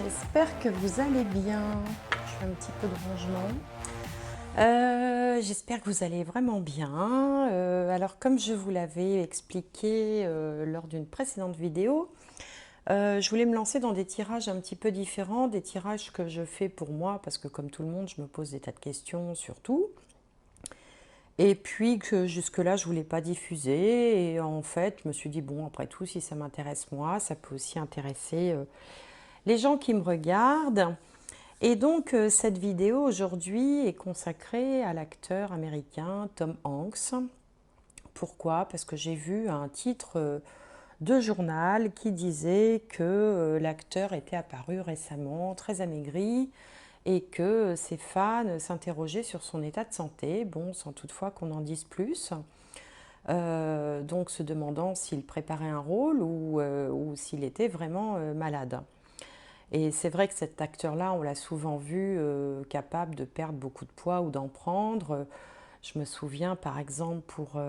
J'espère que vous allez bien. Je fais un petit peu de rangement. J'espère que vous allez vraiment bien. Alors, comme je vous l'avais expliqué lors d'une précédente vidéo, je voulais me lancer dans des tirages un petit peu différents, des tirages que je fais pour moi, parce que comme tout le monde, je me pose des tas de questions sur tout. Et puis que jusque-là, je ne voulais pas diffuser. Et en fait, je me suis dit, bon, après tout, si ça m'intéresse moi, ça peut aussi intéresser les gens qui me regardent. Et donc, cette vidéo aujourd'hui est consacrée à l'acteur américain Tom Hanks. Pourquoi? Parce que j'ai vu un titre de journal qui disait que l'acteur était apparu récemment très amaigri et que ses fans s'interrogeaient sur son état de santé, bon, sans toutefois qu'on en dise plus. Donc se demandant s'il préparait un rôle ou s'il était vraiment malade. Et c'est vrai que cet acteur-là, on l'a souvent vu capable de perdre beaucoup de poids ou d'en prendre. Je me souviens par exemple pour,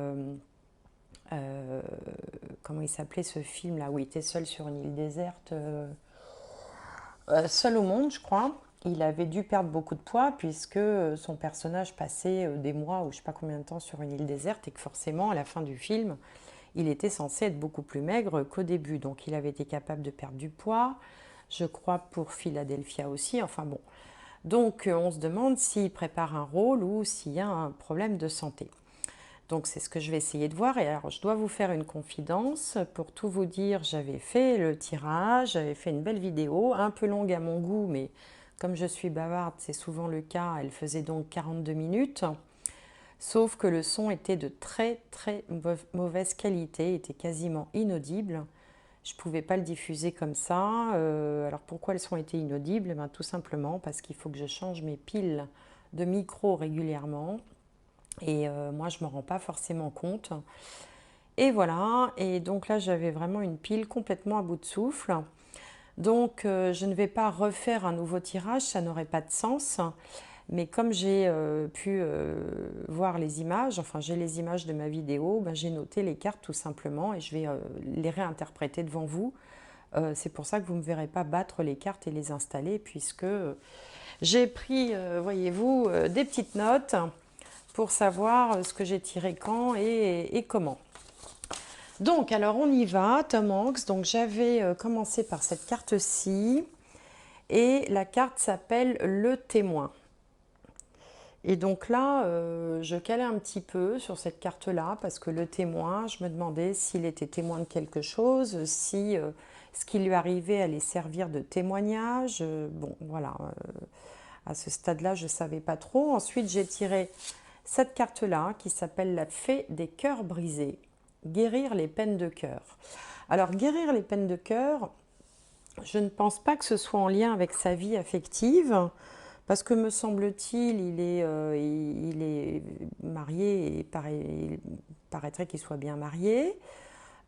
comment il s'appelait ce film-là, où il était seul sur une île déserte, Seul au monde, je crois. Il avait dû perdre beaucoup de poids puisque son personnage passait des mois ou je ne sais pas combien de temps sur une île déserte et que forcément, à la fin du film, il était censé être beaucoup plus maigre qu'au début. Donc il avait été capable de perdre du poids, je crois pour Philadelphia aussi, enfin bon. Donc on se demande s'il prépare un rôle ou s'il y a un problème de santé. Donc c'est ce que je vais essayer de voir. Et alors je dois vous faire une confidence. Pour tout vous dire, j'avais fait le tirage, j'avais fait une belle vidéo, un peu longue à mon goût, mais comme je suis bavarde, c'est souvent le cas, elle faisait donc 42 minutes. Sauf que le son était de très très mauvaise qualité, était quasiment inaudible. Je ne pouvais pas le diffuser comme ça. Alors pourquoi le son était inaudible? Tout simplement parce qu'il faut que je change mes piles de micro régulièrement. Et moi, je ne m'en rends pas forcément compte. Et voilà, et donc là, j'avais vraiment une pile complètement à bout de souffle. Donc, je ne vais pas refaire un nouveau tirage, ça n'aurait pas de sens. Mais comme j'ai pu voir les images, enfin j'ai les images de ma vidéo, ben, j'ai noté les cartes tout simplement et je vais les réinterpréter devant vous. C'est pour ça que vous ne me verrez pas battre les cartes et les installer puisque j'ai pris, voyez-vous, des petites notes pour savoir ce que j'ai tiré quand et comment. Donc, alors on y va, Tom Hanks. Donc, j'avais commencé par cette carte-ci et la carte s'appelle Le Témoin. Et donc là, je calais un petit peu sur cette carte-là parce que le témoin, je me demandais s'il était témoin de quelque chose, si ce qui lui arrivait allait servir de témoignage. Bon, voilà, à ce stade-là, je ne savais pas trop. Ensuite, j'ai tiré cette carte-là qui s'appelle la Fée des cœurs brisés, guérir les peines de cœur. Alors, guérir les peines de cœur, je ne pense pas que ce soit en lien avec sa vie affective, parce que me semble-t-il, il est marié et il paraîtrait qu'il soit bien marié.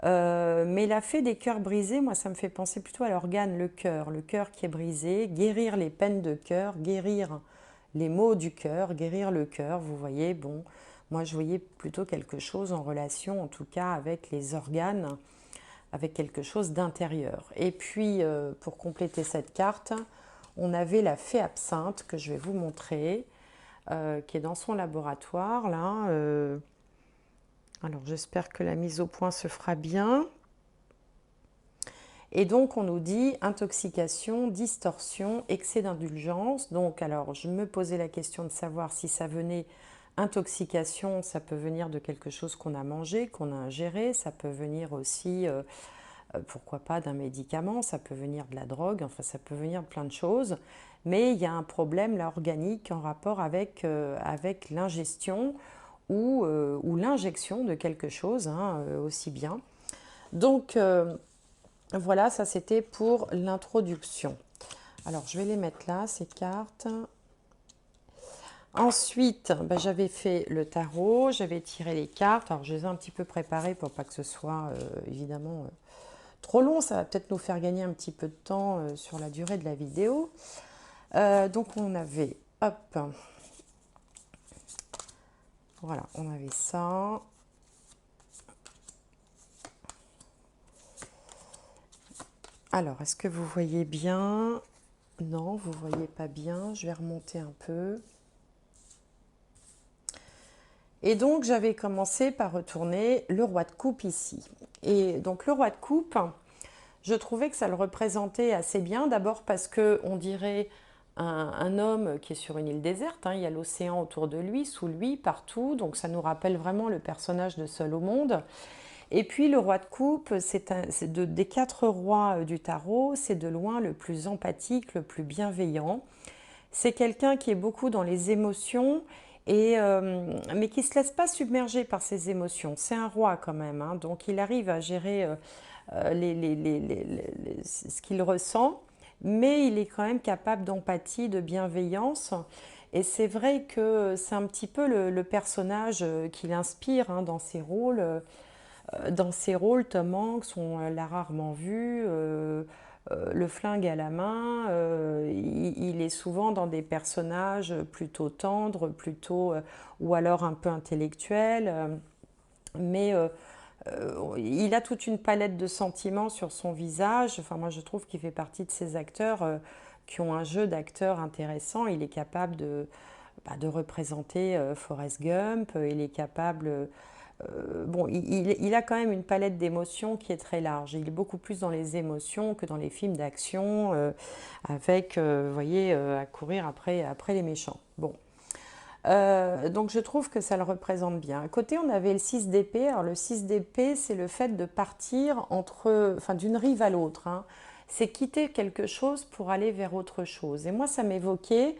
Mais la fée des cœurs brisés, moi, ça me fait penser plutôt à l'organe, le cœur qui est brisé, guérir les peines de cœur, guérir les maux du cœur, guérir le cœur, vous voyez, bon, moi je voyais plutôt quelque chose en relation, en tout cas, avec les organes, avec quelque chose d'intérieur. Et puis, pour compléter cette carte, on avait la fée absinthe que je vais vous montrer, qui est dans son laboratoire, là. Alors, j'espère que la mise au point se fera bien. Et donc, on nous dit intoxication, distorsion, excès d'indulgence. Donc, alors, je me posais la question de savoir si ça venait intoxication, ça peut venir de quelque chose qu'on a mangé, qu'on a ingéré, ça peut venir aussi, pourquoi pas, d'un médicament, ça peut venir de la drogue, enfin, ça peut venir de plein de choses. Mais il y a un problème là organique en rapport avec, avec l'ingestion ou l'injection de quelque chose, hein, aussi bien. Donc, voilà, ça c'était pour l'introduction. Alors, je vais les mettre là, ces cartes. Ensuite, ben, j'avais fait le tarot, j'avais tiré les cartes. Alors, je les ai un petit peu préparées pour pas que ce soit évidemment trop long. Ça va peut-être nous faire gagner un petit peu de temps sur la durée de la vidéo. Donc, on avait, hop, voilà, on avait ça. Alors, est-ce que vous voyez bien? Non, vous voyez pas bien, je vais remonter un peu. Et donc j'avais commencé par retourner le roi de coupe ici. Et donc le roi de coupe, je trouvais que ça le représentait assez bien, d'abord parce que on dirait un homme qui est sur une île déserte, hein, il y a l'océan autour de lui, sous lui, partout, donc ça nous rappelle vraiment le personnage de Seul au monde. Et puis le roi de coupe, des quatre rois du tarot, c'est de loin le plus empathique, le plus bienveillant. C'est quelqu'un qui est beaucoup dans les émotions, mais qui ne se laisse pas submerger par ses émotions. C'est un roi quand même, hein, donc il arrive à gérer ce qu'il ressent, mais il est quand même capable d'empathie, de bienveillance. Et c'est vrai que c'est un petit peu le personnage qui l'inspire, hein, dans ses rôles. Dans ses rôles, Tom Hanks, on l'a rarement vu, le flingue à la main, il est souvent dans des personnages plutôt tendres, plutôt, ou alors un peu intellectuels, mais il a toute une palette de sentiments sur son visage. Enfin, moi, je trouve qu'il fait partie de ces acteurs qui ont un jeu d'acteur intéressant. Il est capable de représenter Forrest Gump, il est capable bon, il a quand même une palette d'émotions qui est très large. Il est beaucoup plus dans les émotions que dans les films d'action, avec, vous voyez, à courir après les méchants. Bon. Donc je trouve que ça le représente bien. À côté, on avait le 6 d'épée. Alors le 6 d'épée, c'est le fait de partir enfin, d'une rive à l'autre, hein. C'est quitter quelque chose pour aller vers autre chose. Et moi, ça m'évoquait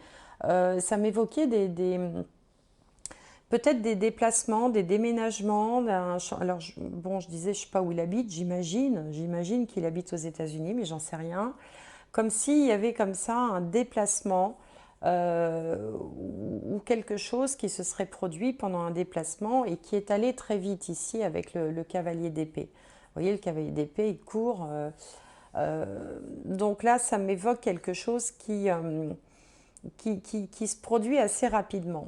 peut-être des déplacements, des déménagements. Alors, bon, je disais, je ne sais pas où il habite, j'imagine qu'il habite aux États-Unis, mais j'en sais rien. Comme s'il y avait comme ça un déplacement ou quelque chose qui se serait produit pendant un déplacement et qui est allé très vite ici avec le cavalier d'épée. Vous voyez, le cavalier d'épée, il court. Donc là, ça m'évoque quelque chose qui se produit assez rapidement.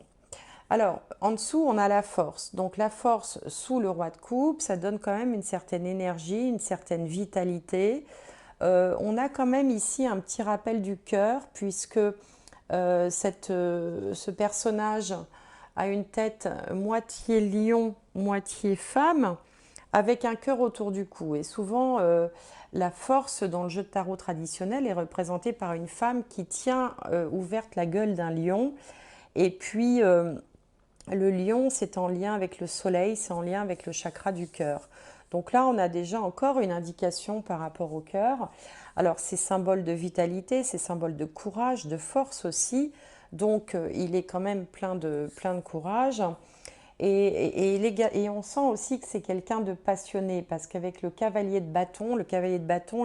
Alors, en dessous, on a la force. Donc la force sous le roi de coupe, ça donne quand même une certaine énergie, une certaine vitalité. On a quand même ici un petit rappel du cœur, puisque ce personnage a une tête moitié lion, moitié femme, avec un cœur autour du cou. Et souvent, la force dans le jeu de tarot traditionnel est représentée par une femme qui tient ouverte la gueule d'un lion. Et puis, le lion, c'est en lien avec le soleil, c'est en lien avec le chakra du cœur. Donc là, on a déjà encore une indication par rapport au cœur. Alors, c'est symbole de vitalité, c'est symbole de courage, de force aussi. Donc, il est quand même plein de courage. Et on sent aussi que c'est quelqu'un de passionné, parce qu'avec le cavalier de bâton,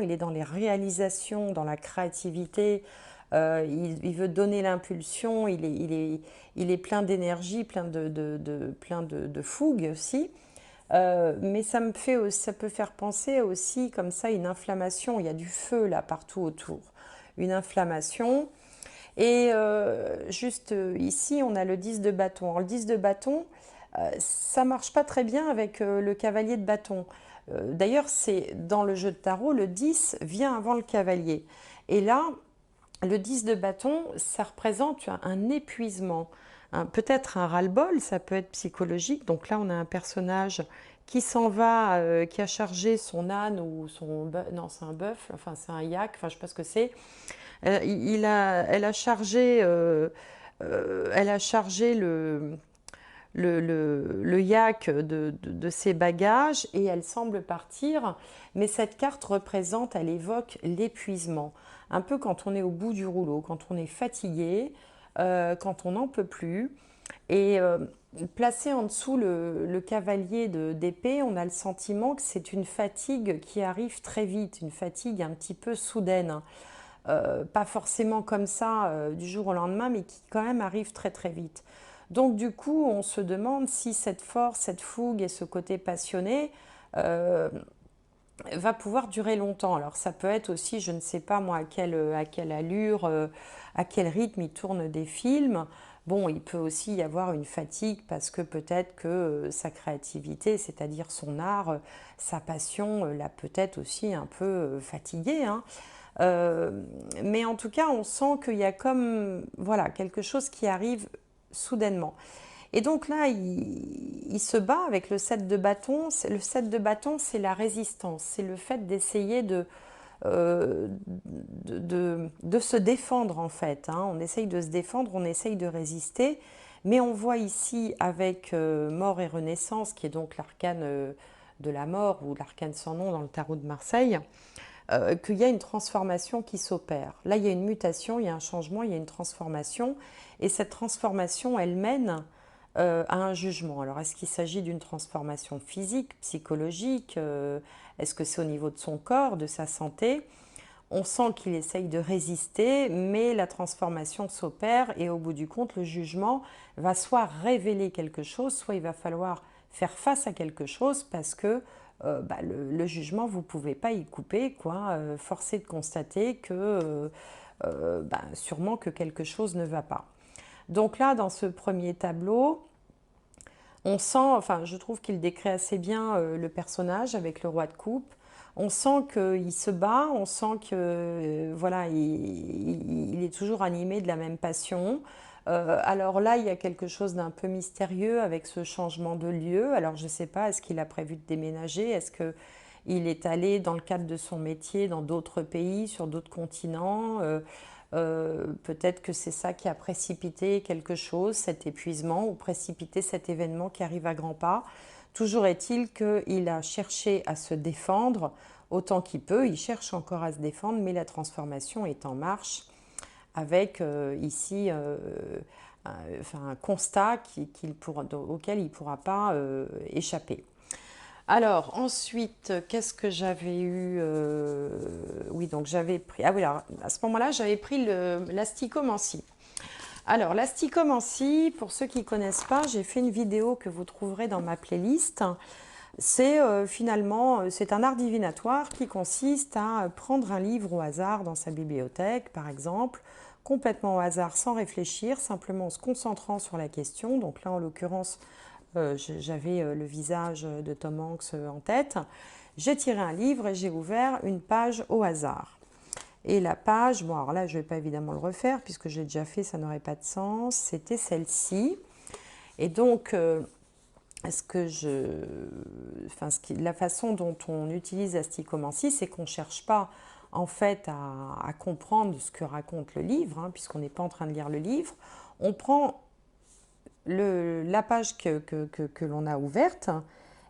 il est dans les réalisations, dans la créativité, il veut donner l'impulsion, il est plein d'énergie, plein de fougue aussi. Mais ça peut faire penser aussi comme ça une inflammation. Il y a du feu là partout autour, une inflammation. Et juste ici, on a le 10 de bâton. Alors, le 10 de bâton, ça marche pas très bien avec le cavalier de bâton. D'ailleurs, c'est dans le jeu de tarot, le 10 vient avant le cavalier. Et là, le 10 de bâton, ça représente un épuisement, peut-être un ras-le-bol, ça peut être psychologique. Donc là, on a un personnage qui s'en va, qui a chargé son âne ou son bœuf, non, c'est un bœuf, enfin c'est un yak, enfin je sais pas ce que c'est. Elle a chargé le yak de ses bagages et elle semble partir. Mais cette carte représente, elle évoque l'épuisement. Un peu quand on est au bout du rouleau, quand on est fatigué, quand on n'en peut plus. Et placé en dessous le cavalier d'épée, on a le sentiment que c'est une fatigue qui arrive très vite, une fatigue un petit peu soudaine. Pas forcément comme ça du jour au lendemain, mais qui quand même arrive très très vite. Donc du coup, on se demande si cette force, cette fougue et ce côté passionné va pouvoir durer longtemps. Alors ça peut être aussi, je ne sais pas moi, à quelle allure, à quel rythme il tourne des films. Bon, il peut aussi y avoir une fatigue parce que peut-être que sa créativité, c'est-à-dire son art, sa passion, l'a peut-être aussi un peu fatigué, hein. Mais en tout cas, on sent qu'il y a comme, voilà, quelque chose qui arrive soudainement. Et donc là, il se bat avec le 7 de bâton. Le 7 de bâton, c'est la résistance, c'est le fait d'essayer euh, de se défendre en fait. Hein. On essaye de se défendre, on essaye de résister. Mais on voit ici avec mort et renaissance, qui est donc l'arcane de la mort ou l'arcane sans nom dans le tarot de Marseille, qu'il y a une transformation qui s'opère. Là, il y a une mutation, il y a un changement, il y a une transformation. Et cette transformation, elle mène à un jugement. Alors, est-ce qu'il s'agit d'une transformation physique, psychologique est-ce que c'est au niveau de son corps, de sa santé? On sent qu'il essaye de résister, mais la transformation s'opère et au bout du compte, le jugement va soit révéler quelque chose, soit il va falloir faire face à quelque chose parce que le jugement, vous ne pouvez pas y couper, quoi. Force est de constater que sûrement que quelque chose ne va pas. Donc là, dans ce premier tableau, on sent, enfin, je trouve qu'il décrit assez bien le personnage avec le roi de coupe. On sent qu'il se bat, on sent que voilà, il est toujours animé de la même passion. Alors là, il y a quelque chose d'un peu mystérieux avec ce changement de lieu. Alors je ne sais pas, est-ce qu'il a prévu de déménager? Est-ce qu'il est allé dans le cadre de son métier dans d'autres pays, sur d'autres continents peut-être que c'est ça qui a précipité quelque chose, cet épuisement, ou précipité cet événement qui arrive à grands pas. Toujours est-il qu'il a cherché à se défendre autant qu'il peut, il cherche encore à se défendre, mais la transformation est en marche avec ici un constat auquel il ne pourra pas échapper. Alors, ensuite, qu'est-ce que j'avais eu Oui, donc j'avais pris... Ah oui, alors, à ce moment-là, j'avais pris l'asticomancie. Alors, l'asticomancie, pour ceux qui ne connaissent pas, j'ai fait une vidéo que vous trouverez dans ma playlist. C'est finalement, c'est un art divinatoire qui consiste à prendre un livre au hasard dans sa bibliothèque, par exemple, complètement au hasard, sans réfléchir, simplement en se concentrant sur la question. Donc là, en l'occurrence, j'avais le visage de Tom Hanks en tête. J'ai tiré un livre et j'ai ouvert une page au hasard. Et la page, bon alors là je ne vais pas évidemment le refaire puisque je l'ai déjà fait, ça n'aurait pas de sens, c'était celle-ci. Et donc, la façon dont on utilise l'asticomancie, c'est qu'on ne cherche pas en fait à comprendre ce que raconte le livre, hein, puisqu'on n'est pas en train de lire le livre. On prend la page que l'on a ouverte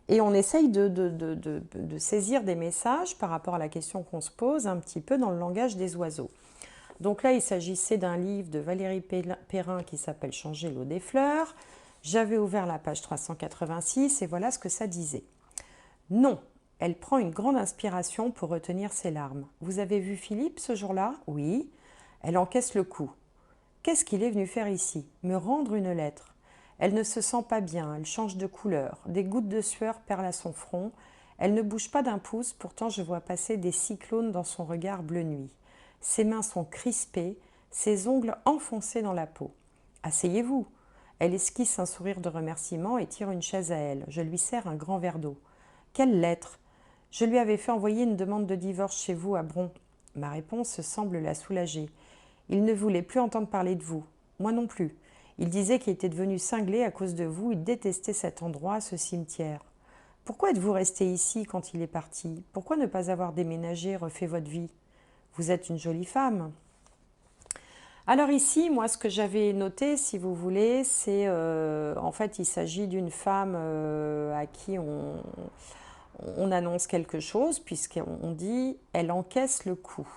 et on essaye de saisir des messages par rapport à la question qu'on se pose un petit peu dans le langage des oiseaux. Donc là, il s'agissait d'un livre de Valérie Perrin qui s'appelle « Changer l'eau des fleurs ». J'avais ouvert la page 386 et voilà ce que ça disait. Non, elle prend une grande inspiration pour retenir ses larmes. Vous avez vu Philippe ce jour-là? Oui. Elle encaisse le coup. Qu'est-ce qu'il est venu faire ici? Me rendre une lettre. Elle ne se sent pas bien, elle change de couleur. Des gouttes de sueur perlent à son front. Elle ne bouge pas d'un pouce, pourtant je vois passer des cyclones dans son regard bleu nuit. Ses mains sont crispées, ses ongles enfoncés dans la peau. Asseyez-vous. Elle esquisse un sourire de remerciement et tire une chaise à elle. Je lui sers un grand verre d'eau. Quelle lettre? Je lui avais fait envoyer une demande de divorce chez vous à Bron. Ma réponse semble la soulager. Il ne voulait plus entendre parler de vous. Moi non plus. Il disait qu'il était devenu cinglé à cause de vous. Il détestait cet endroit, ce cimetière. Pourquoi êtes-vous resté ici quand il est parti? Pourquoi ne pas avoir déménagé, refait votre vie? Vous êtes une jolie femme. Alors ici, moi, ce que j'avais noté, si vous voulez, c'est en fait, il s'agit d'une femme à qui on annonce quelque chose, puisqu'on dit « elle encaisse le coup ».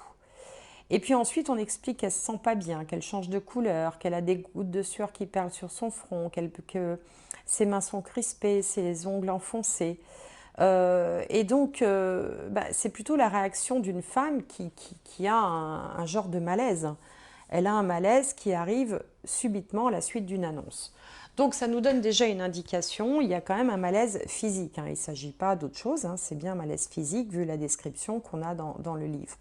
Et puis ensuite, on explique qu'elle ne se sent pas bien, qu'elle change de couleur, qu'elle a des gouttes de sueur qui perlent sur son front, que ses mains sont crispées, ses ongles enfoncés. Et donc, c'est plutôt la réaction d'une femme qui a un genre de malaise. Elle a un malaise qui arrive subitement à la suite d'une annonce. Donc ça nous donne déjà une indication, il y a quand même un malaise physique, hein. Il ne s'agit pas d'autre chose, hein. C'est bien un malaise physique vu la description qu'on a dans le livre.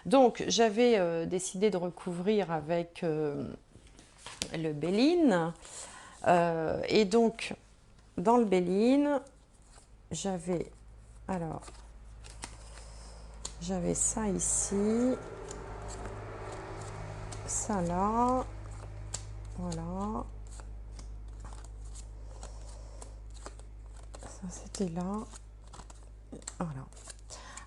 Donc j'avais décidé de recouvrir avec le Béline. Et donc dans le Béline, j'avais... Alors... J'avais ça ici, ça là, voilà, ça c'était là, voilà.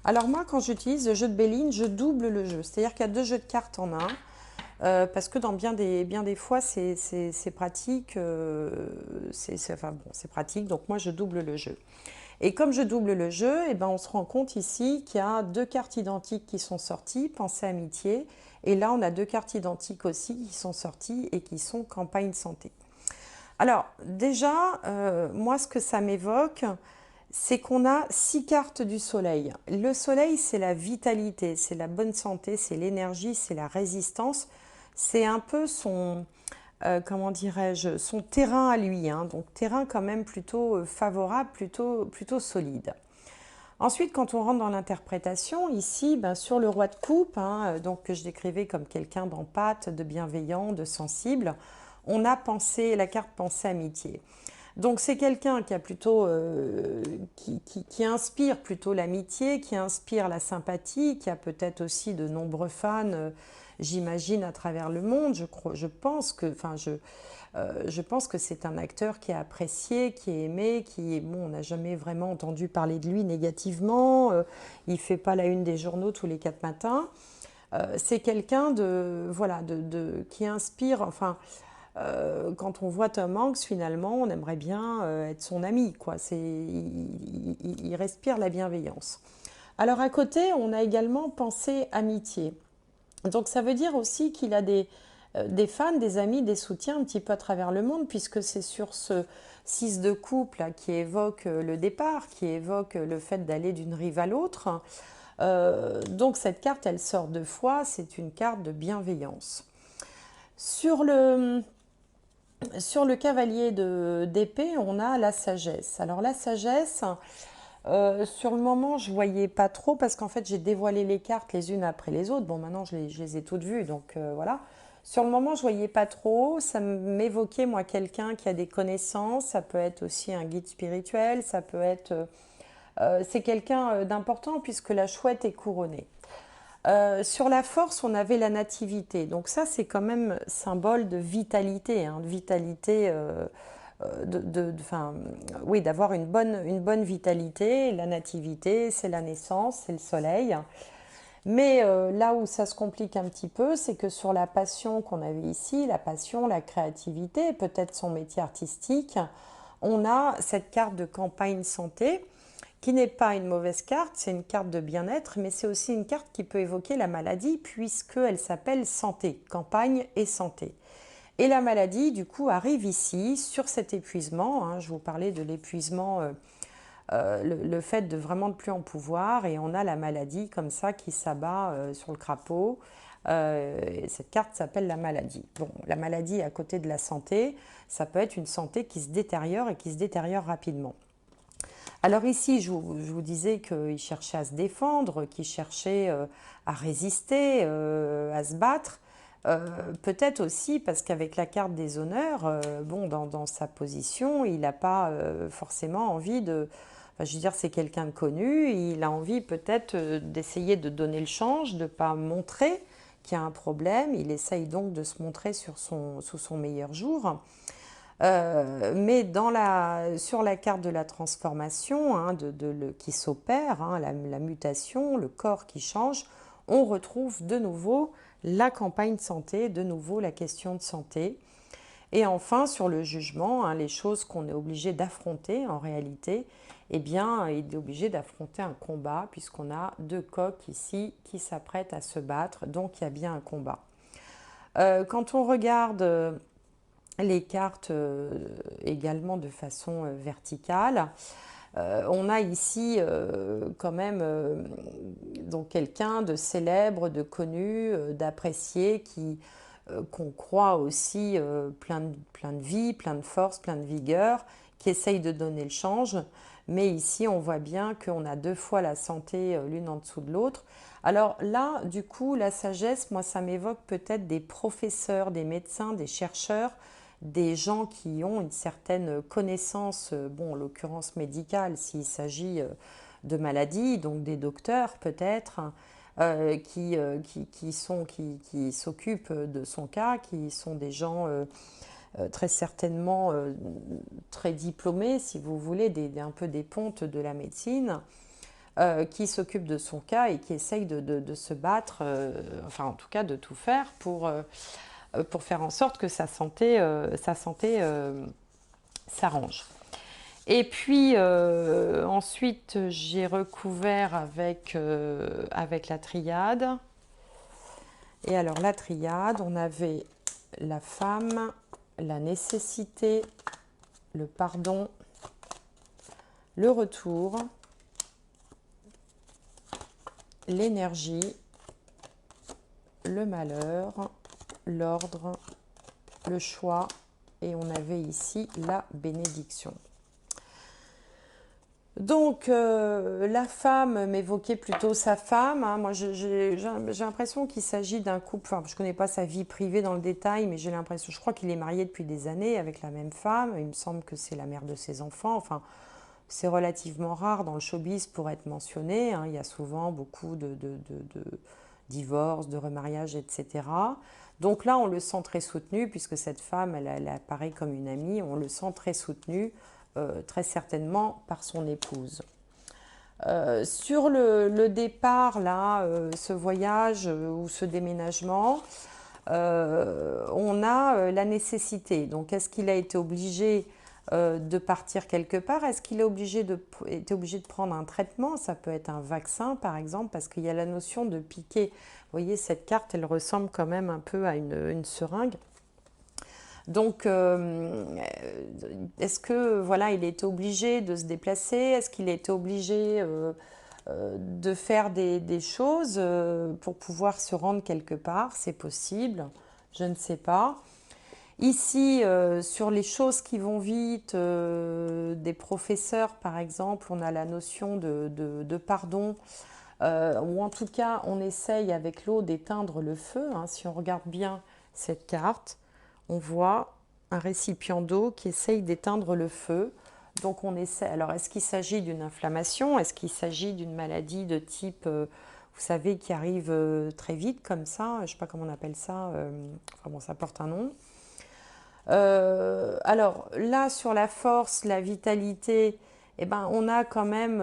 Alors moi, quand j'utilise le jeu de Béline, je double le jeu, c'est-à-dire qu'il y a 2 jeux de cartes en un, parce que dans bien des fois, c'est pratique, enfin bon, c'est pratique, donc moi je double le jeu. Et comme je double le jeu, eh ben, on se rend compte ici qu'il y a 2 cartes identiques qui sont sorties, pensée amitié, et là on a 2 cartes identiques aussi qui sont sorties et qui sont campagne santé. Alors déjà, moi ce que ça m'évoque, c'est qu'on a 6 cartes du soleil. Le soleil, c'est la vitalité, c'est la bonne santé, c'est l'énergie, c'est la résistance. C'est un peu son, comment dirais-je, son terrain à lui, hein. Donc terrain quand même plutôt favorable, plutôt solide. Ensuite, quand on rentre dans l'interprétation, ici, ben, sur le roi de coupe, hein, donc que je décrivais comme quelqu'un d'empathe, de bienveillant, de sensible, on a pensé, la carte pensée amitié. Donc c'est quelqu'un qui a plutôt, qui inspire plutôt l'amitié, qui inspire la sympathie, qui a peut-être aussi de nombreux fans, j'imagine, à travers le monde. Je pense que c'est un acteur qui est apprécié, qui est aimé, bon, on n'a jamais vraiment entendu parler de lui négativement. Il ne fait pas la une des journaux tous les 4 matins. C'est quelqu'un voilà, qui inspire, enfin, quand on voit Tom Hanks, finalement, on aimerait bien être son ami, quoi. Il respire la bienveillance. Alors à côté, on a également pensé amitié. Donc ça veut dire aussi qu'il a des fans, des amis, des soutiens un petit peu à travers le monde, puisque c'est sur ce 6 de couple là, qui évoque le départ, qui évoque le fait d'aller d'une rive à l'autre. Donc cette carte, elle sort 2 fois, c'est une carte de bienveillance. Sur le, sur le cavalier d'épée, on a la sagesse. Alors la sagesse, sur le moment, je voyais pas trop parce qu'en fait, j'ai dévoilé les cartes les unes après les autres. Bon, maintenant, je les ai toutes vues, donc voilà. Sur le moment, je voyais pas trop. Ça m'évoquait, moi, quelqu'un qui a des connaissances. Ça peut être aussi un guide spirituel. Ça peut être... c'est quelqu'un d'important puisque la chouette est couronnée. Sur la force, on avait la nativité. Donc ça, c'est quand même symbole de vitalité, hein, de vitalité, oui, d'avoir une bonne vitalité. La nativité, c'est la naissance, c'est le soleil. Mais là où ça se complique un petit peu, c'est que sur la passion qu'on avait ici, la passion, la créativité, peut-être son métier artistique, on a cette carte de campagne santé qui n'est pas une mauvaise carte, c'est une carte de bien-être, mais c'est aussi une carte qui peut évoquer la maladie puisqu'elle s'appelle santé, campagne et santé. Et la maladie, du coup, arrive ici sur cet épuisement, hein, je vous parlais de l'épuisement, le fait de vraiment ne plus en pouvoir, et on a la maladie comme ça qui s'abat sur le crapaud. Et cette carte s'appelle la maladie. Bon, la maladie à côté de la santé, ça peut être une santé qui se détériore et qui se détériore rapidement. Alors ici, je vous disais qu'il cherchait à se défendre, qu'il cherchait à résister, à se battre. Peut-être aussi parce qu'avec la carte des honneurs, bon, dans sa position, il n'a pas forcément envie de... Enfin, je veux dire, c'est quelqu'un de connu, il a envie peut-être d'essayer de donner le change, de ne pas montrer qu'il y a un problème. Il essaye donc de se montrer sous son meilleur jour. Mais sur la carte de la transformation, hein, qui s'opère, hein, la mutation, le corps qui change, on retrouve de nouveau la campagne santé, de nouveau la question de santé. Et enfin, sur le jugement, hein, les choses qu'on est obligé d'affronter en réalité, eh bien, il est obligé d'affronter un combat puisqu'on a 2 coqs ici qui s'apprêtent à se battre, donc il y a bien un combat. Quand on regarde les cartes également de façon verticale, on a ici quand même donc quelqu'un de célèbre, de connu, d'apprécié, qu'on croit aussi plein de vie, plein de force, plein de vigueur, qui essaye de donner le change. Mais ici, on voit bien qu'on a 2 fois la santé l'une en dessous de l'autre. Alors là, du coup, la sagesse, moi, ça m'évoque peut-être des professeurs, des médecins, des chercheurs, des gens qui ont une certaine connaissance, bon, en l'occurrence médicale, s'il s'agit de maladie, donc des docteurs peut-être, qui s'occupent de son cas, qui sont des gens très certainement très diplômés, si vous voulez, un peu des pontes de la médecine, qui s'occupent de son cas et qui essayent de se battre, enfin en tout cas de tout faire pour faire en sorte que sa santé s'arrange. Et puis ensuite j'ai recouvert avec la triade. Et alors la triade, on avait la femme, la nécessité, le pardon, le retour, l'énergie, le malheur, l'ordre, le choix, et on avait ici la bénédiction. Donc la femme m'évoquait plutôt sa femme, hein. Moi j'ai l'impression qu'il s'agit d'un couple, enfin je ne connais pas sa vie privée dans le détail, mais j'ai l'impression, je crois qu'il est marié depuis des années avec la même femme, il me semble que c'est la mère de ses enfants, enfin c'est relativement rare dans le showbiz pour être mentionné, hein. Il y a souvent beaucoup de divorces, de remariages, etc. Donc là on le sent très soutenu, puisque cette femme elle apparaît comme une amie, on le sent très soutenu, très certainement par son épouse. Sur le départ, là, ce voyage ou ce déménagement, on a la nécessité. Donc, est-ce qu'il a été obligé de partir quelque part? Est-ce qu'il été obligé de prendre un traitement? Ça peut être un vaccin, par exemple, parce qu'il y a la notion de piquer. Vous voyez, cette carte, elle ressemble quand même un peu à une seringue. Donc, est-ce que voilà, il était obligé de se déplacer? Est-ce qu'il était obligé de faire des choses pour pouvoir se rendre quelque part? C'est possible, je ne sais pas. Ici, sur les choses qui vont vite, des professeurs par exemple, on a la notion de pardon, ou en tout cas, on essaye avec l'eau d'éteindre le feu, hein. Si on regarde bien cette carte, on voit un récipient d'eau qui essaye d'éteindre le feu. Donc on essaie. Alors est-ce qu'il s'agit d'une inflammation? Est-ce qu'il s'agit d'une maladie de type, vous savez, qui arrive très vite comme ça? Je ne sais pas comment on appelle ça. Enfin bon, ça porte un nom. Alors là, sur la force, la vitalité, eh ben, on a quand même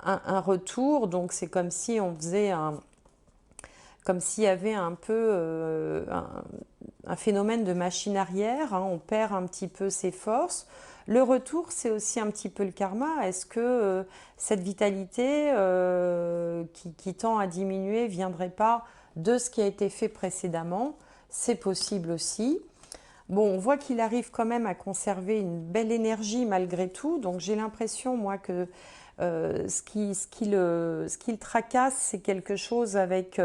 un retour. Donc c'est comme si on faisait comme s'il y avait un peu un phénomène de machine arrière, hein. On perd un petit peu ses forces. Le retour, c'est aussi un petit peu le karma. Est-ce que cette vitalité qui tend à diminuer ne viendrait pas de ce qui a été fait précédemment? C'est possible aussi. Bon, on voit qu'il arrive quand même à conserver une belle énergie malgré tout. Donc j'ai l'impression, moi, que ce qui le tracasse, c'est quelque chose avec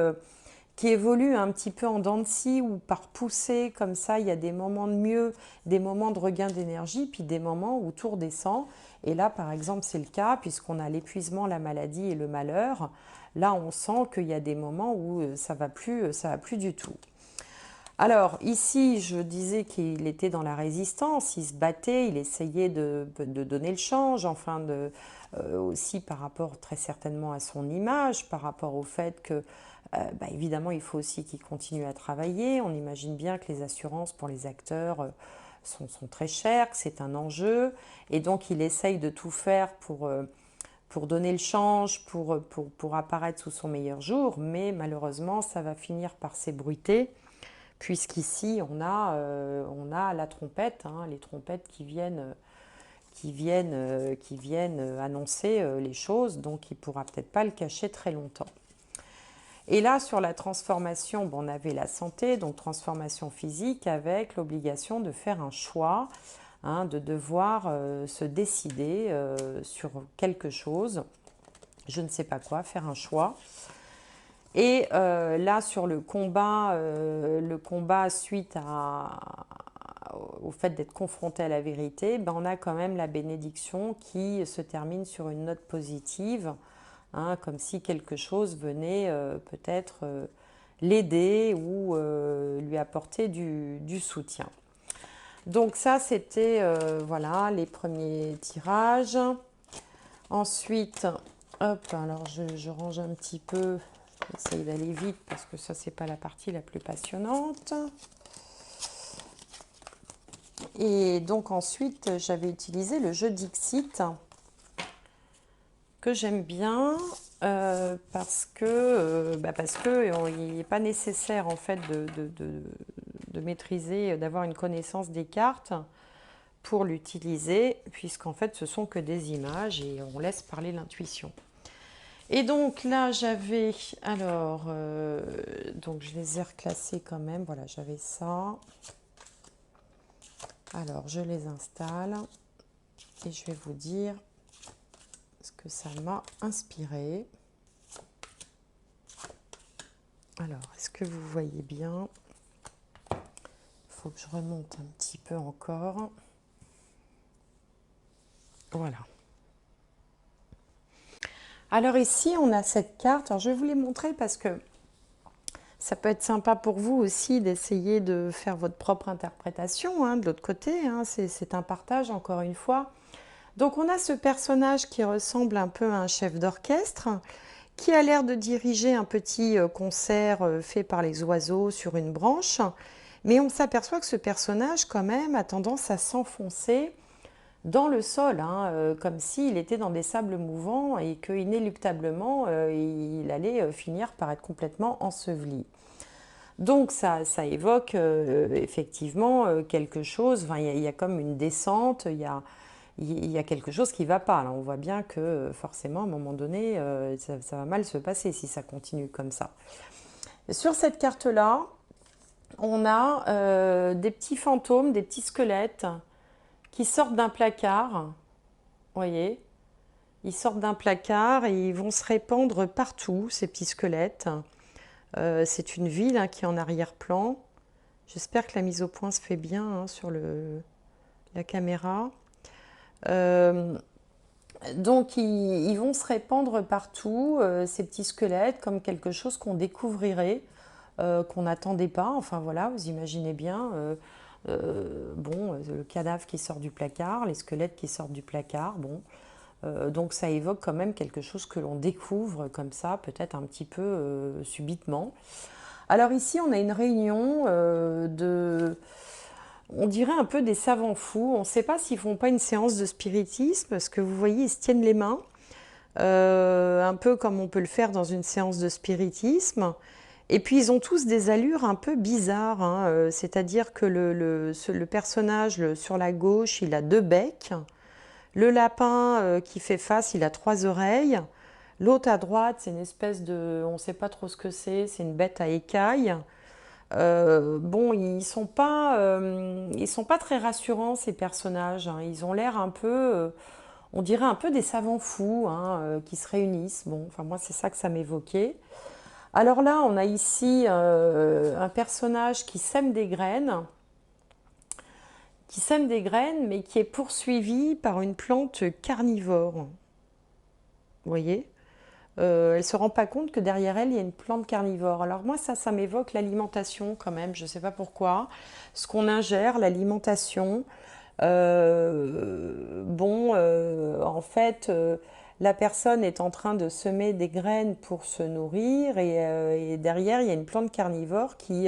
qui évolue un petit peu en dents de scie ou par poussée, comme ça, il y a des moments de mieux, des moments de regain d'énergie, puis des moments où tout redescend. Et là, par exemple, c'est le cas, puisqu'on a l'épuisement, la maladie et le malheur. Là, on sent qu'il y a des moments où ça va plus du tout. Alors, ici, je disais qu'il était dans la résistance, il se battait, il essayait de donner le change, enfin, aussi par rapport très certainement à son image, par rapport au fait que évidemment, il faut aussi qu'il continue à travailler. On imagine bien que les assurances pour les acteurs sont très chères, que c'est un enjeu. Et donc, il essaye de tout faire pour donner le change, pour apparaître sous son meilleur jour. Mais malheureusement, ça va finir par s'ébruiter, puisqu'ici, on a la trompette, hein, les trompettes qui viennent annoncer les choses. Donc, il ne pourra peut-être pas le cacher très longtemps. Et là, sur la transformation, on avait la santé, donc transformation physique, avec l'obligation de faire un choix, hein, de devoir se décider sur quelque chose, je ne sais pas quoi, faire un choix. Et là, sur le combat suite au fait d'être confronté à la vérité, on a quand même la bénédiction qui se termine sur une note positive. Hein, comme si quelque chose venait peut-être l'aider ou lui apporter du soutien. Donc ça, c'était voilà, les premiers tirages. Ensuite, hop, alors je range un petit peu, j'essaye d'aller vite parce que ça, c'est pas la partie la plus passionnante. Et donc ensuite, j'avais utilisé le jeu Dixit, que j'aime bien parce que il n'est pas nécessaire en fait de maîtriser, d'avoir une connaissance des cartes pour l'utiliser, puisqu'en fait ce sont que des images et on laisse parler l'intuition. Et donc là j'avais, alors, donc je les ai reclassés quand même, voilà, j'avais ça. Alors je les installe et je vais vous dire ce que ça m'a inspiré. Alors, est-ce que vous voyez bien? Il faut que je remonte un petit peu encore. Voilà. Alors ici, on a cette carte. Alors, je vais vous les montrer parce que ça peut être sympa pour vous aussi d'essayer de faire votre propre interprétation, hein, de l'autre côté. Hein, c'est un partage, encore une fois. Donc, on a ce personnage qui ressemble un peu à un chef d'orchestre, qui a l'air de diriger un petit concert fait par les oiseaux sur une branche. Mais on s'aperçoit que ce personnage, quand même, a tendance à s'enfoncer dans le sol, hein, comme s'il était dans des sables mouvants et qu'inéluctablement, il allait finir par être complètement enseveli. Donc ça évoque effectivement quelque chose, enfin, il y a comme une descente, il y a quelque chose qui ne va pas. Là, on voit bien que forcément, à un moment donné, ça va mal se passer si ça continue comme ça. Sur cette carte-là, on a des petits fantômes, des petits squelettes qui sortent d'un placard. Vous voyez, ils sortent d'un placard et ils vont se répandre partout, ces petits squelettes. C'est une ville hein, qui est en arrière-plan. J'espère que la mise au point se fait bien hein, sur la caméra. Donc ils vont se répandre partout, ces petits squelettes, comme quelque chose qu'on découvrirait, qu'on n'attendait pas. Enfin voilà, vous imaginez bien, bon, le cadavre qui sort du placard, les squelettes qui sortent du placard, bon. Donc ça évoque quand même quelque chose que l'on découvre comme ça, peut-être un petit peu subitement. Alors ici, on a une réunion on dirait un peu des savants fous. On ne sait pas s'ils font pas une séance de spiritisme, parce que vous voyez, ils se tiennent les mains, un peu comme on peut le faire dans une séance de spiritisme. Et puis ils ont tous des allures un peu bizarres, hein. C'est-à-dire que le personnage sur la gauche, il a 2 becs. Le lapin qui fait face, il a 3 oreilles. L'autre à droite, c'est une espèce de... On ne sait pas trop ce que c'est une bête à écailles. Bon, ils sont pas très rassurants ces personnages, hein. Ils ont l'air un peu, on dirait un peu des savants fous hein, qui se réunissent. Bon, enfin moi c'est ça que ça m'évoquait. Alors là, on a ici un personnage qui sème des graines, mais qui est poursuivi par une plante carnivore. Vous voyez? Elle ne se rend pas compte que derrière elle, il y a une plante carnivore. Alors moi, ça m'évoque l'alimentation quand même, je ne sais pas pourquoi. Ce qu'on ingère, l'alimentation. En fait, la personne est en train de semer des graines pour se nourrir et derrière, il y a une plante carnivore qui...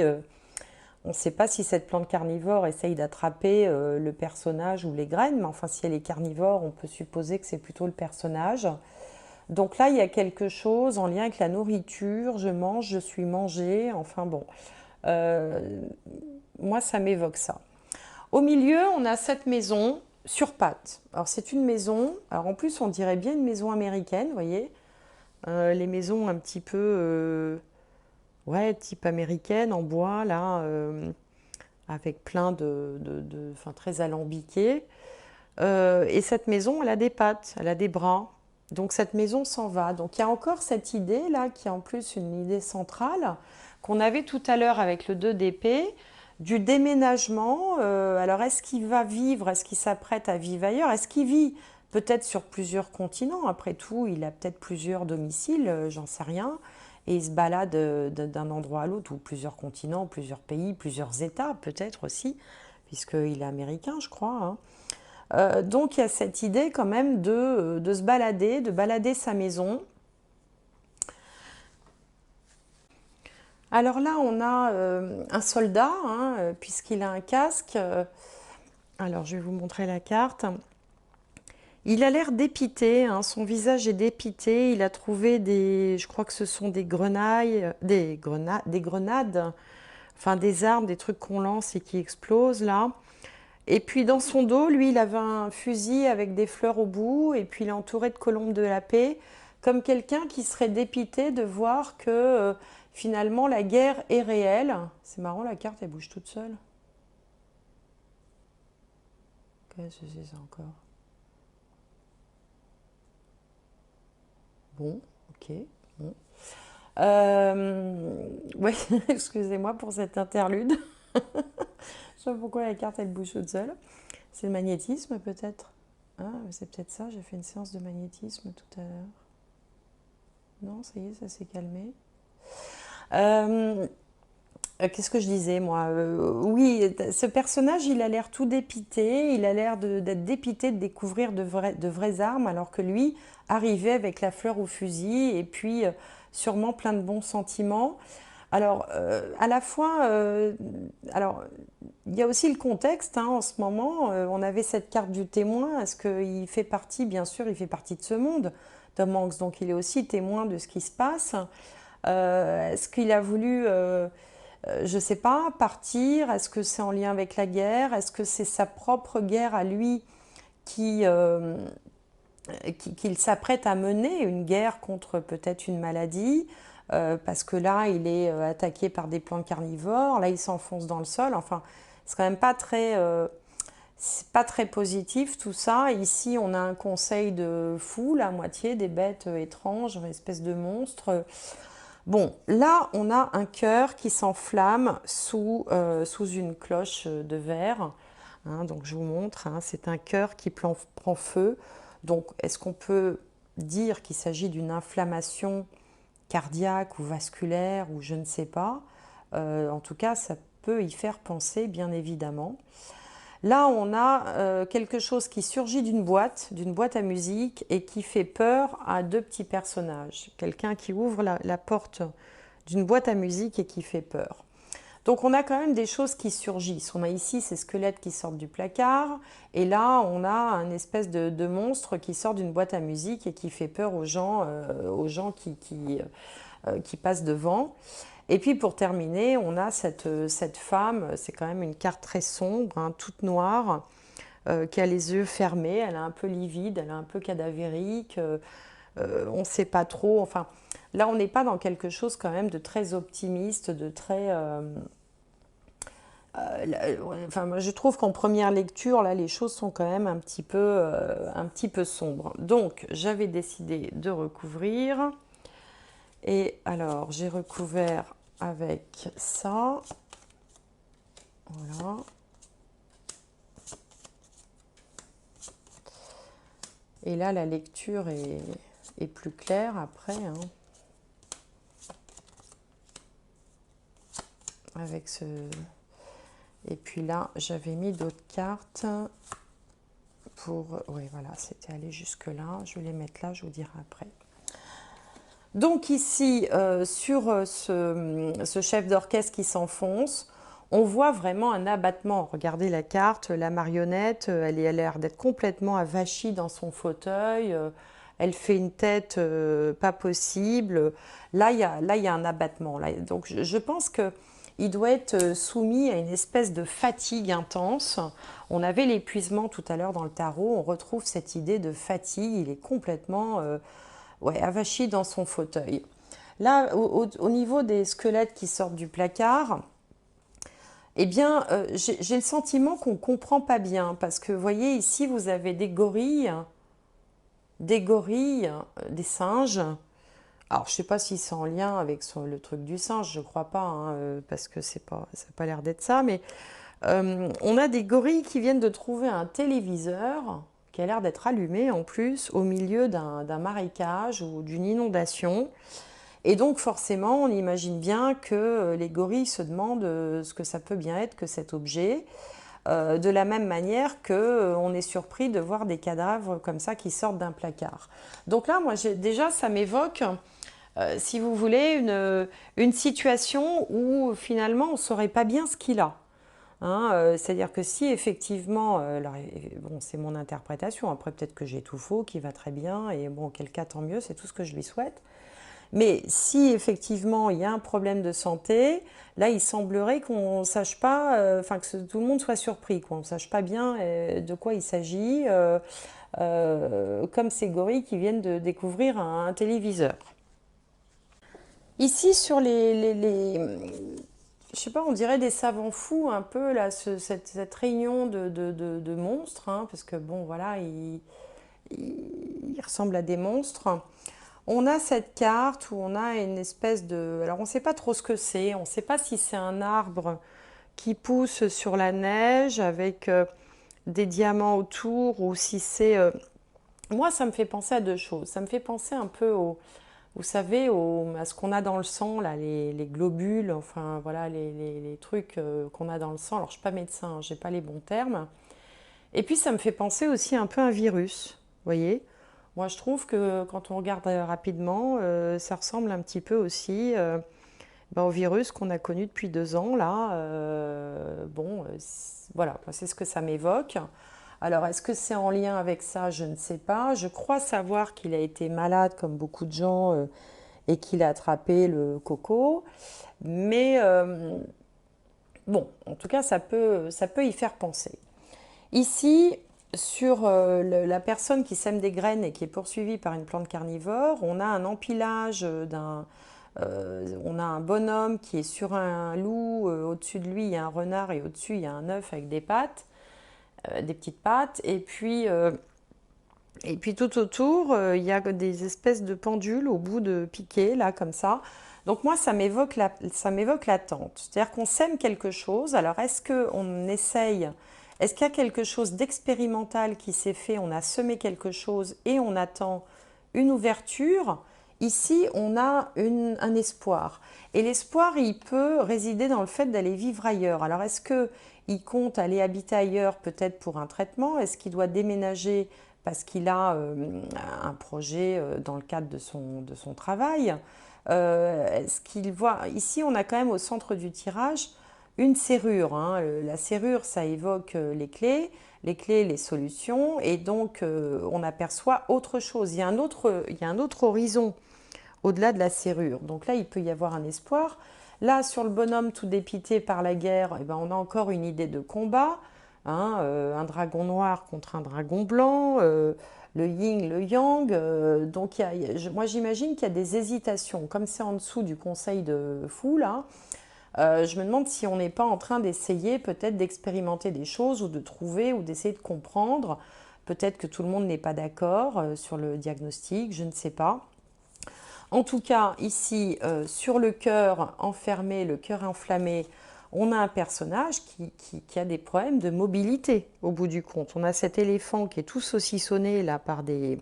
on ne sait pas si cette plante carnivore essaye d'attraper le personnage ou les graines, mais enfin, si elle est carnivore, on peut supposer que c'est plutôt le personnage. Donc là, il y a quelque chose en lien avec la nourriture. Je mange, je suis mangée. Enfin bon, Euh, moi, ça m'évoque ça. Au milieu, on a cette maison sur pattes. Alors c'est une maison. Alors en plus, on dirait bien une maison américaine, vous voyez. Les maisons un petit peu, ouais, type américaine en bois là, avec plein enfin très alambiqué. Et cette maison, elle a des pattes, elle a des bras. Donc cette maison s'en va. Donc il y a encore cette idée là, qui est en plus une idée centrale, qu'on avait tout à l'heure avec le 2 d'épée, du déménagement. Alors est-ce qu'il va vivre, est-ce qu'il s'apprête à vivre ailleurs? Est-ce qu'il vit peut-être sur plusieurs continents? Après tout, il a peut-être plusieurs domiciles, j'en sais rien. Et il se balade d'un endroit à l'autre, ou plusieurs continents, plusieurs pays, plusieurs États peut-être aussi, puisqu'il est américain, je crois, hein. Donc il y a cette idée quand même de se balader, de balader sa maison. Alors là, on a un soldat, hein, puisqu'il a un casque. Alors je vais vous montrer la carte. Il a l'air dépité, hein, son visage est dépité. Il a trouvé je crois que ce sont des grenailles, des grenades, enfin des armes, des trucs qu'on lance et qui explosent là. Et puis dans son dos, lui, il avait un fusil avec des fleurs au bout, et puis il est entouré de colombes de la paix, comme quelqu'un qui serait dépité de voir que finalement la guerre est réelle. C'est marrant, la carte, elle bouge toute seule. Qu'est-ce que c'est ça encore? Bon, ok. Bon. Ouais, excusez-moi pour cet interlude. Je sais pas pourquoi la carte elle bouge toute seule. C'est le magnétisme peut-être. Ah, c'est peut-être ça, j'ai fait une séance de magnétisme tout à l'heure. Non, ça y est, ça s'est calmé. Qu'est-ce que je disais moi? Oui, ce personnage, il a l'air tout dépité, il a l'air d'être dépité de découvrir de vraies armes, alors que lui arrivait avec la fleur au fusil et puis sûrement plein de bons sentiments. Alors, à la fois, alors, il y a aussi le contexte, hein, en ce moment, on avait cette carte du témoin, est-ce qu'il fait partie, bien sûr, il fait partie de ce monde, Tom Hanks, donc il est aussi témoin de ce qui se passe. Est-ce qu'il a voulu, je ne sais pas, partir? Est-ce que c'est en lien avec la guerre? Est-ce que c'est sa propre guerre à lui qui, qu'il s'apprête à mener, une guerre contre peut-être une maladie? Parce que là, il est attaqué par des plantes carnivores, là, il s'enfonce dans le sol. Enfin, c'est quand même c'est pas très positif tout ça. Ici, on a un conseil de fous, la moitié des bêtes étranges, une espèce de monstres. Bon, là, on a un cœur qui s'enflamme sous une cloche de verre. Hein, donc, je vous montre, hein, c'est un cœur qui prend feu. Donc, est-ce qu'on peut dire qu'il s'agit d'une inflammation cardiaque ou vasculaire ou je ne sais pas? En tout cas, ça peut y faire penser, bien évidemment. Là, on a quelque chose qui surgit d'une boîte à musique et qui fait peur à deux petits personnages. Quelqu'un qui ouvre la porte d'une boîte à musique et qui fait peur. Donc on a quand même des choses qui surgissent. On a ici ces squelettes qui sortent du placard et là on a un espèce de monstre qui sort d'une boîte à musique et qui fait peur aux gens qui passent devant. Et puis pour terminer, on a cette femme, c'est quand même une carte très sombre, hein, toute noire, qui a les yeux fermés, elle est un peu livide, elle est un peu cadavérique, on ne sait pas trop. Enfin, là, on n'est pas dans quelque chose quand même de très optimiste, de très... enfin, moi, je trouve qu'en première lecture, là, les choses sont quand même un petit peu sombres. Donc, j'avais décidé de recouvrir. Et alors, j'ai recouvert avec ça. Voilà. Et là, la lecture est plus claire après. Hein. Avec ce... Et puis là, j'avais mis d'autres cartes pour... Oui, voilà, c'était allé jusque-là. Je vais les mettre là, je vous dirai après. Donc ici, sur ce chef d'orchestre qui s'enfonce, on voit vraiment un abattement. Regardez la carte, la marionnette, elle a l'air d'être complètement avachie dans son fauteuil. Elle fait une tête pas possible. Là, il y a un abattement. Là. Donc je pense qu'il doit être soumis à une espèce de fatigue intense. On avait l'épuisement tout à l'heure dans le tarot. On retrouve cette idée de fatigue. Il est complètement... ouais, avachi dans son fauteuil. Là, au niveau des squelettes qui sortent du placard, eh bien, j'ai le sentiment qu'on ne comprend pas bien. Parce que, vous voyez, ici, vous avez des gorilles, des singes. Alors, je ne sais pas si c'est en lien avec le truc du singe, je ne crois pas, hein, parce que ça n'a pas l'air d'être ça. Mais on a des gorilles qui viennent de trouver un téléviseur qui a l'air d'être allumé en plus au milieu d'un marécage ou d'une inondation. Et donc forcément, on imagine bien que les gorilles se demandent ce que ça peut bien être que cet objet. de la même manière que on est surpris de voir des cadavres comme ça qui sortent d'un placard. Donc là, moi, déjà, ça m'évoque, si vous voulez, une situation où finalement on ne saurait pas bien ce qu'il a. Hein, c'est-à-dire que si effectivement, alors, bon, c'est mon interprétation, après peut-être que j'ai tout faux, qui va très bien, et bon, auquel cas tant mieux, c'est tout ce que je lui souhaite. Mais si effectivement il y a un problème de santé, là il semblerait qu'on ne sache pas, enfin que tout le monde soit surpris, qu'on ne sache pas bien de quoi il s'agit, comme ces gorilles qui viennent de découvrir un téléviseur. Ici sur je sais pas, on dirait des savants fous un peu là, cette réunion de monstres, hein, parce que bon voilà, ils ressemblent à des monstres. On a cette carte où on a une espèce de... Alors on ne sait pas trop ce que c'est, on ne sait pas si c'est un arbre qui pousse sur la neige avec des diamants autour ou si c'est... Moi ça me fait penser à deux choses. Ça me fait penser un peu au... Vous savez, à ce qu'on a dans le sang, là, les globules, enfin voilà, les trucs qu'on a dans le sang. Alors je ne suis pas médecin, je n'ai pas les bons termes. Et puis ça me fait penser aussi un peu à un virus, vous voyez. Moi je trouve que quand on regarde rapidement, ça ressemble un petit peu aussi ben, au virus qu'on a connu depuis 2 ans, là. Bon, voilà, c'est ce que ça m'évoque. Alors est-ce que c'est en lien avec ça? Je ne sais pas. Je crois savoir qu'il a été malade comme beaucoup de gens et qu'il a attrapé le coco. Mais bon, en tout cas ça peut y faire penser. Ici, sur la personne qui sème des graines et qui est poursuivie par une plante carnivore, on a un empilage on a un bonhomme qui est sur un loup, au-dessus de lui il y a un renard et au-dessus il y a un œuf avec des pattes, des petites pattes, et puis tout autour il y a des espèces de pendules au bout de piquets, là comme ça. Donc moi ça m'évoque l'attente, c'est-à-dire qu'on sème quelque chose, alors est-ce qu'on essaye. Est-ce qu'il y a quelque chose d'expérimental qui s'est fait? On a semé quelque chose et on attend une ouverture. Ici, on a un espoir. Et l'espoir, il peut résider dans le fait d'aller vivre ailleurs. Alors, est-ce qu'il compte aller habiter ailleurs, peut-être pour un traitement? Est-ce qu'il doit déménager parce qu'il a un projet dans le cadre de son travail? Est-ce qu'il voit... Ici, on a quand même au centre du tirage une serrure. Hein. La serrure, ça évoque les clés, les solutions, et donc on aperçoit autre chose. Il y a un autre horizon au-delà de la serrure. Donc là, il peut y avoir un espoir. Là, sur le bonhomme tout dépité par la guerre, eh ben, on a encore une idée de combat. Hein, un dragon noir contre un dragon blanc, le yin, le yang. Donc moi, j'imagine qu'il y a des hésitations. Comme c'est en dessous du conseil de fou, là, je me demande si on n'est pas en train d'essayer peut-être d'expérimenter des choses ou de trouver ou d'essayer de comprendre. Peut-être que tout le monde n'est pas d'accord sur le diagnostic, je ne sais pas. En tout cas, ici, sur le cœur enfermé, le cœur enflammé, on a un personnage qui a des problèmes de mobilité au bout du compte. On a cet éléphant qui est tout saucissonné là par des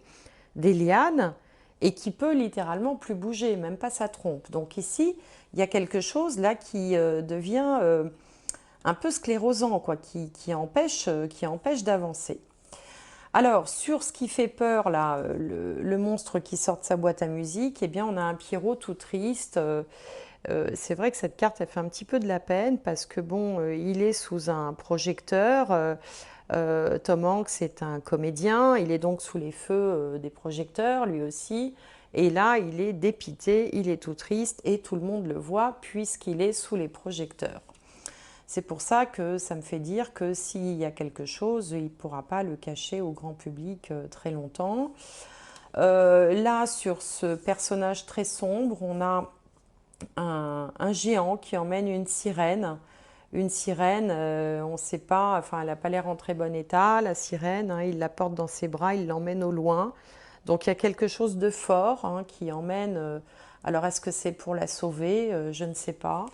lianes et qui peut littéralement plus bouger, même pas sa trompe. Donc ici, il y a quelque chose là qui devient un peu sclérosant, quoi, qui empêche d'avancer. Alors, sur ce qui fait peur, là, le monstre qui sort de sa boîte à musique, eh bien, on a un Pierrot tout triste. C'est vrai que cette carte, elle fait un petit peu de la peine parce que, bon, il est sous un projecteur. Tom Hanks est un comédien, il est donc sous les feux des projecteurs, lui aussi. Et là, il est dépité, il est tout triste et tout le monde le voit puisqu'il est sous les projecteurs. C'est pour ça que ça me fait dire que s'il y a quelque chose, il ne pourra pas le cacher au grand public très longtemps. Là, sur ce personnage très sombre, on a un géant qui emmène une sirène. Une sirène, on ne sait pas, enfin elle n'a pas l'air en très bon état, la sirène, hein, il la porte dans ses bras, il l'emmène au loin. Donc il y a quelque chose de fort hein, qui emmène, alors est-ce que c'est pour la sauver? Je ne sais pas.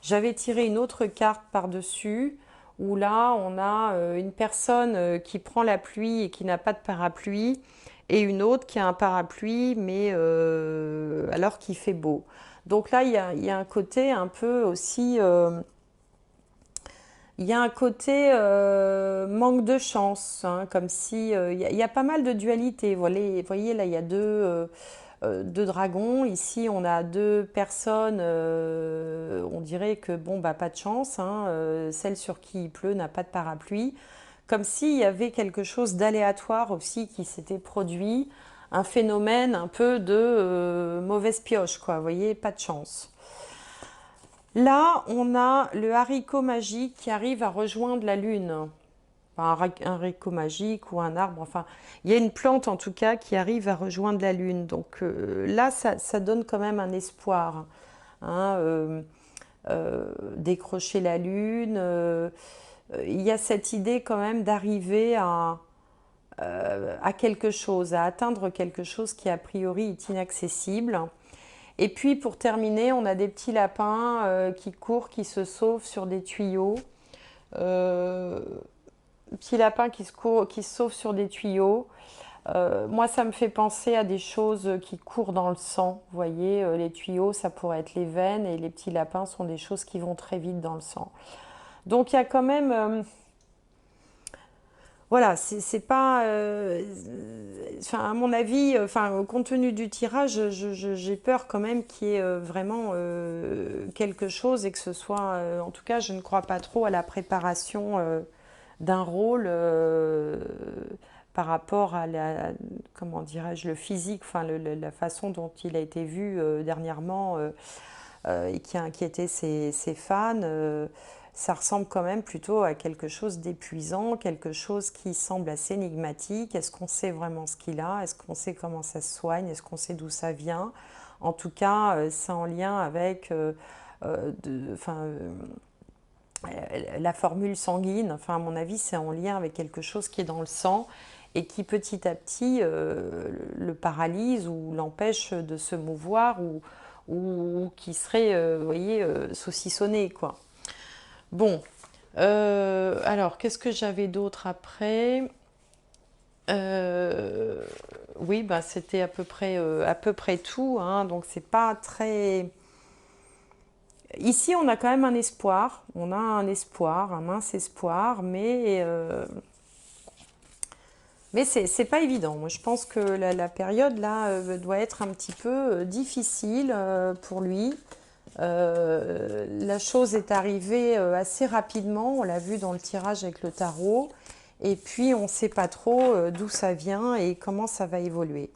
J'avais tiré une autre carte par-dessus, où là on a une personne qui prend la pluie et qui n'a pas de parapluie, et une autre qui a un parapluie, mais alors qu'il fait beau. Donc là, il y a un côté un peu aussi Il y a un côté manque de chance, hein, comme si il y a pas mal de dualité. Vous voyez, là, il y a deux dragons. Ici, on a deux personnes. On dirait que bon, bah, pas de chance, hein. Celle sur qui il pleut n'a pas de parapluie. Comme s'il y avait quelque chose d'aléatoire aussi qui s'était produit, un phénomène un peu de mauvaise pioche, quoi. Vous voyez, pas de chance. Là, on a le haricot magique qui arrive à rejoindre la lune. Enfin, un haricot magique ou un arbre, enfin, il y a une plante en tout cas qui arrive à rejoindre la lune. Donc là, ça donne quand même un espoir, hein, décrocher la lune. Il y a cette idée quand même d'arriver à quelque chose, à atteindre quelque chose qui a priori est inaccessible. Et puis pour terminer, on a des petits lapins qui courent, qui se sauvent sur des tuyaux. Euh, Petits lapins qui se sauvent sur des tuyaux. Moi, ça me fait penser à des choses qui courent dans le sang. Vous voyez, les tuyaux, ça pourrait être les veines, et les petits lapins sont des choses qui vont très vite dans le sang. Donc il y a quand même, voilà, c'est pas, enfin à mon avis, enfin compte tenu du tirage, j'ai peur quand même qu'il y ait vraiment quelque chose, et que ce soit, en tout cas, je ne crois pas trop à la préparation d'un rôle par rapport à comment dirais-je, le physique, enfin la façon dont il a été vu dernièrement et qui a inquiété ses fans. Ça ressemble quand même plutôt à quelque chose d'épuisant, quelque chose qui semble assez énigmatique. Est-ce qu'on sait vraiment ce qu'il a? Est-ce qu'on sait comment ça se soigne? Est-ce qu'on sait d'où ça vient? En tout cas, c'est en lien avec enfin, la formule sanguine. Enfin, à mon avis, c'est en lien avec quelque chose qui est dans le sang et qui petit à petit le paralyse ou l'empêche de se mouvoir ou qui serait, vous voyez, saucissonné, quoi. Bon, alors, qu'est-ce que j'avais d'autre après? Euh, oui, bah, c'était à peu près tout, hein, donc c'est pas très... Ici, on a quand même un espoir, on a un espoir, un mince espoir, mais c'est pas évident. Moi, je pense que la période là doit être un petit peu difficile pour lui. La chose est arrivée assez rapidement, on l'a vu dans le tirage avec le tarot, et puis on ne sait pas trop d'où ça vient et comment ça va évoluer.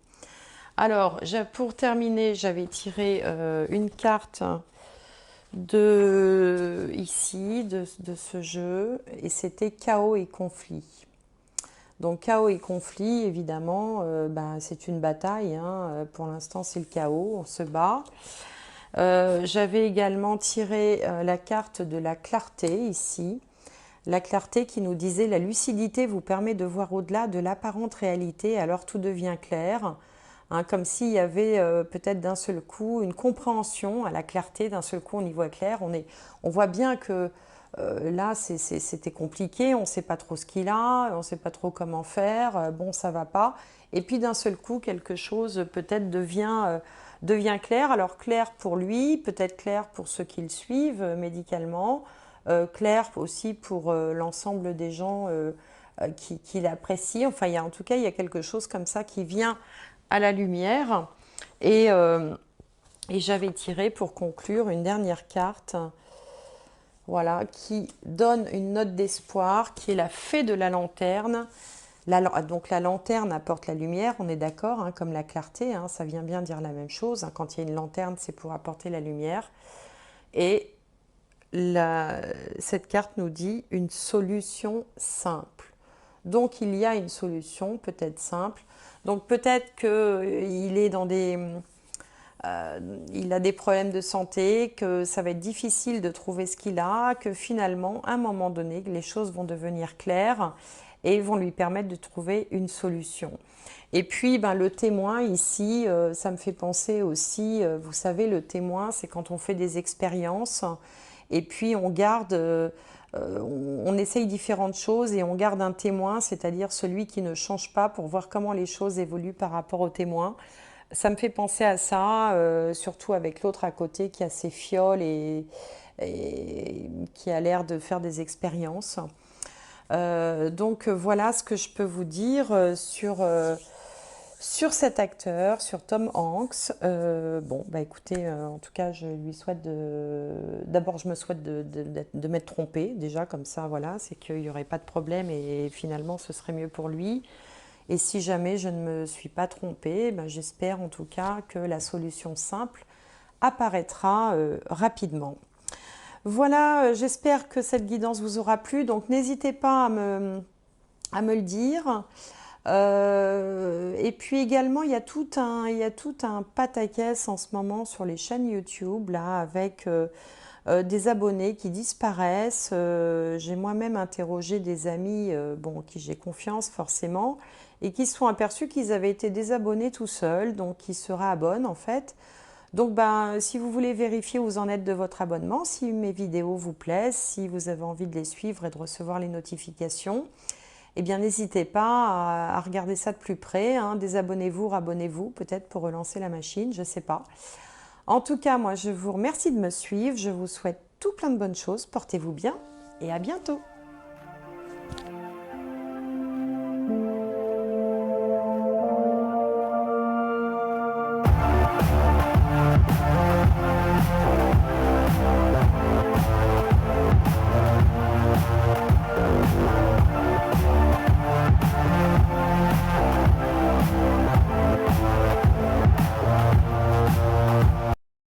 Alors, pour terminer, j'avais tiré une carte ici, de ce jeu, et c'était chaos et conflit. Donc chaos et conflit, évidemment, ben, c'est une bataille, hein. Pour l'instant c'est le chaos, on se bat. J'avais également tiré la carte de la clarté ici. La clarté qui nous disait: la lucidité vous permet de voir au-delà de l'apparente réalité, alors tout devient clair. Hein, comme s'il y avait peut-être d'un seul coup une compréhension à la clarté, d'un seul coup on y voit clair. On voit bien que là c'était compliqué, on ne sait pas trop ce qu'il a, on ne sait pas trop comment faire, bon ça va pas. Et puis d'un seul coup quelque chose peut-être devient clair. Alors clair pour lui, peut-être clair pour ceux qui le suivent médicalement, clair aussi pour l'ensemble des gens qui l'apprécient. Enfin, en tout cas, il y a quelque chose comme ça qui vient à la lumière. Et, euh, et j'avais tiré pour conclure une dernière carte, voilà, qui donne une note d'espoir, qui est la fée de la lanterne. Donc la lanterne apporte la lumière, on est d'accord, hein, comme la clarté, hein, ça vient bien dire la même chose. Hein, quand il y a une lanterne, c'est pour apporter la lumière. Et cette carte nous dit une solution simple. Donc il y a une solution peut-être simple. Donc peut-être qu'il est il a des problèmes de santé, que ça va être difficile de trouver ce qu'il a, que finalement, à un moment donné, les choses vont devenir claires et vont lui permettre de trouver une solution. Et puis, ben, le témoin ici, ça me fait penser aussi, vous savez, le témoin, c'est quand on fait des expériences et puis on garde, on essaye différentes choses et on garde un témoin, c'est-à-dire celui qui ne change pas pour voir comment les choses évoluent par rapport au témoin. Ça me fait penser à ça, surtout avec l'autre à côté qui a ses fioles et qui a l'air de faire des expériences. Donc voilà ce que je peux vous dire sur cet acteur, sur Tom Hanks. Bon, bah écoutez, en tout cas, je lui souhaite de... D'abord, je me souhaite de m'être trompée, déjà, comme ça, voilà, c'est qu'il n'y aurait pas de problème et finalement, ce serait mieux pour lui. Et si jamais je ne me suis pas trompée, ben, j'espère en tout cas que la solution simple apparaîtra rapidement. Voilà, j'espère que cette guidance vous aura plu. Donc n'hésitez pas à me le dire. Et puis également, il y a tout un pataquès en ce moment sur les chaînes YouTube, là, avec des abonnés qui disparaissent. J'ai moi-même interrogé des amis, bon, en qui j'ai confiance forcément, et qui se sont aperçus qu'ils avaient été désabonnés tout seuls, donc qui se réabonnent en fait. Donc, ben, si vous voulez vérifier où vous en êtes de votre abonnement, si mes vidéos vous plaisent, si vous avez envie de les suivre et de recevoir les notifications, eh bien, n'hésitez pas à regarder ça de plus près, hein. Désabonnez-vous, rabonnez-vous, peut-être pour relancer la machine, je ne sais pas. En tout cas, moi, je vous remercie de me suivre. Je vous souhaite tout plein de bonnes choses. Portez-vous bien et à bientôt.